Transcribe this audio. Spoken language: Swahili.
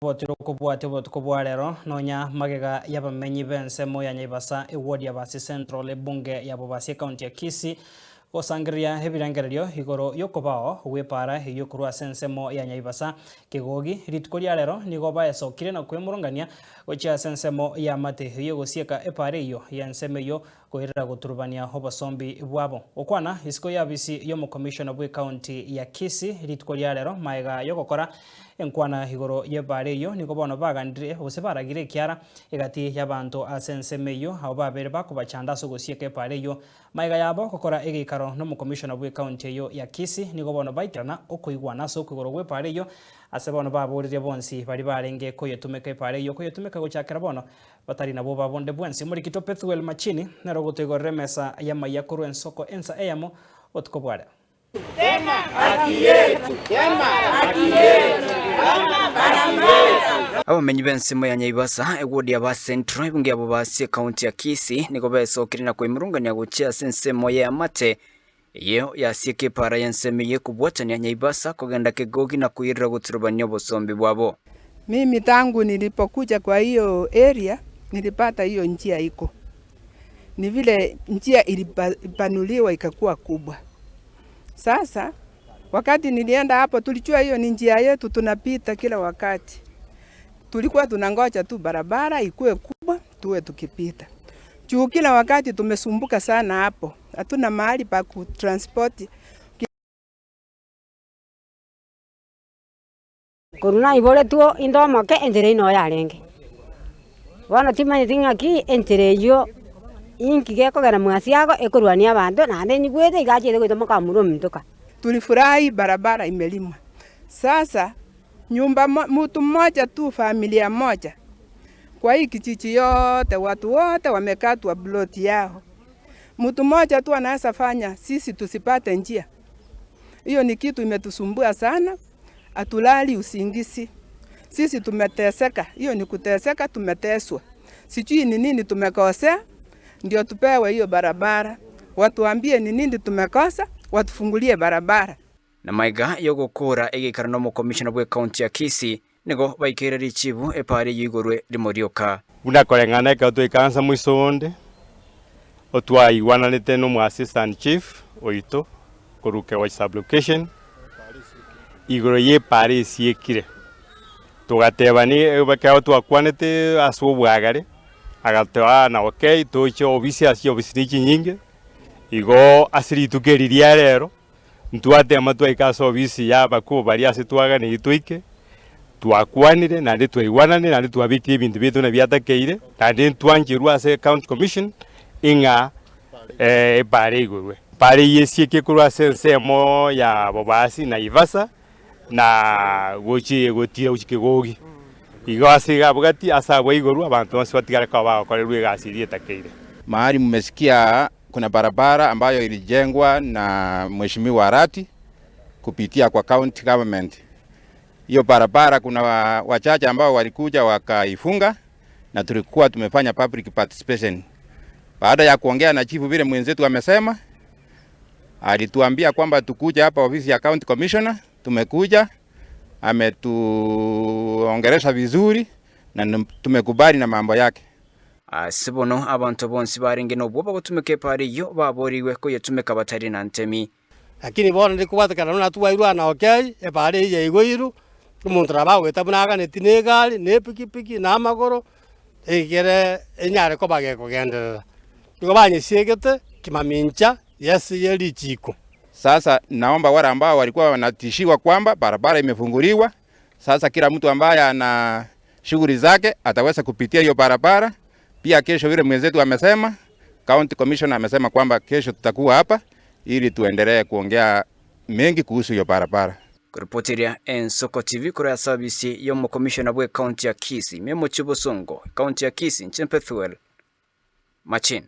Botiro kubwa rero nonya magega y'abamenyi b'ensemo ya Naivasha eward ya Basi Central ebunge ya Bobasi county ya Kisii gosangiria ebirengererio igoro yokobao gwepara yokurwa ensemo ya Naivasha kigogi ritkoria rero nigo baesokire na kwemurungania gocha ensemo ya mate yogosieka epare iyo ya ensemo yo koirira guturubania obosombi bwabo okwana isiko ya bisi yo mu commissioner bwe county ya Kisii ritkoria rero maega yogokora enkwana igoro yebare iyo nigo bono bagandire bose baragire kiara egati y'abantu asenseme iyo abo babere bakubachanda sogosieka epare iyo maega yabo gokora egikaro no mu commissioner bwe county iyo ya Kisii nigo bono baitirana okoigwana so kugoro gwe pare iyo ase bono baburire bonsi bari barenge koyetumeka epare iyo koyetumeka gochakera bono batari nabo babonde bwensi muri kito Pethuel Machini nero gotegorre mesa ya mayakuru ensoko ensa eyamo otkobware Tema haki yetu, tema haki yetu. Abamenyi b'ensemo ya Naivasha eward ya Basi Central ebunge ya Bobasi county ya Kisii nigo besokire na kwemurungania gochia ensemo ya mate iyo yasieke para y'ensemo ye kubwatania Naivasha kugenda kigogi na kuirira guturubania obosombi bwabo. Mimi tangu nilipokuja kwa hiyo area nilipata hiyo njia iko. Ni vile njia ilipanuliwa ikakuwa kubwa. Sasa wakati nilienda hapo tulijua hiyo ni njia yetu tunapita kila wakati. Tulikuwa tunangoja tu barabara ikuwe kubwa tuwe tukipita. Juu kila wakati tumesumbuka sana hapo. Hatuna mahali pa kutransport. Koruna ibole tuo indoma ke entere ino yarenge. Wana timanye tingaki entere yo inki geko gara mwasi yako ekurwania abantu nande nigwete igachire gwita makamuro mtoka. Tulifurahi barabara imelimwa. Sasa nyumba mtu mmoja tu familia moja. Kwa hii kijiji yote watu wote wamekatwa plot yao. Mtu mmoja tu anaweza fanya sisi tusipate njia. Hiyo ni kitu imetusumbua sana. Atulali usingizi. Sisi tumeteseka. Hiyo ni kuteseka tumeteswa. Sijui ni nini tumekosea ndio tupewe hiyo barabara. Watuambie ni nini tumekosa, watufungulie barabara. Na maiga yogokora egikara no mu commissioner bwe county ya Kisii nigo baikirira chibu epare yigorwe rimorioka. Unakorengana ka tuikansa muisonde otwa igwananite no mu assistant chief oito koruke wa sublocation igoro ye pare siekire tugatebani bakao twakwanete asubwagare agatoa na okay tocho obisi asio obisi nyinge igo asiri tukeriria rero ntwate amatwa ikaso obisi ya bakubo bari ase twagane itwike twakwanire na nditwe igwanane na nditwa biti ebintu bitu na byatakeire kandi ntwanjirwa ase county commission inga pare igurwe pare yesieke kurwa ensemo ya Bobasi na Naivasha na gochi gotira ukigogi igasiga bugati asabwe iguru abantu bose batigara kwa bakorerwe gasiri etakeire. Mahali mmesikia kuna barabara ambayo ilijengwa na Mheshimiwa Arati kupitia kwa county government. Hiyo barabara kuna wachache ambao walikuja wakaifunga na tulikuwa tumefanya public participation. Baada ya kuongea na chifu vile mwenzetu amesema, alituambia kwamba tukuja hapa ofisi ya county commissioner, tumekuja, ametuongelesha vizuri na tumekubali na mambo yake. Sibono abantu bonsi barenge no bwo bagutumike pare yo baboriwe ko yetumeka batari na ntemi. Lakini bona ndikubatakana na tuwairwa na okay epare ye igoiru umuntu rabawe tabunaga netinegari ne pikipiki na magoro egere enyare ko bageko genderera. Ngo banye siegete kimamincha yesi yeli chiko. Sasa naomba wale ambao walikuwa wanatishiwa kwamba barabara imefunguliwa, sasa kila mtu ambaye ana shughuli zake ataweza kupitia hiyo barabara. Pia kesho vile mwenzetu amesema, county commissioner amesema kwamba kesho tutakuwa hapa ili tuendelee kuongea mengi kuhusu hiyo barabara. Kuripotiria Ensoko TV kura service yo mu commissioner bwe county ya Kisii Memo Chibosongo county ya Kisii nchini Pethuel Machini.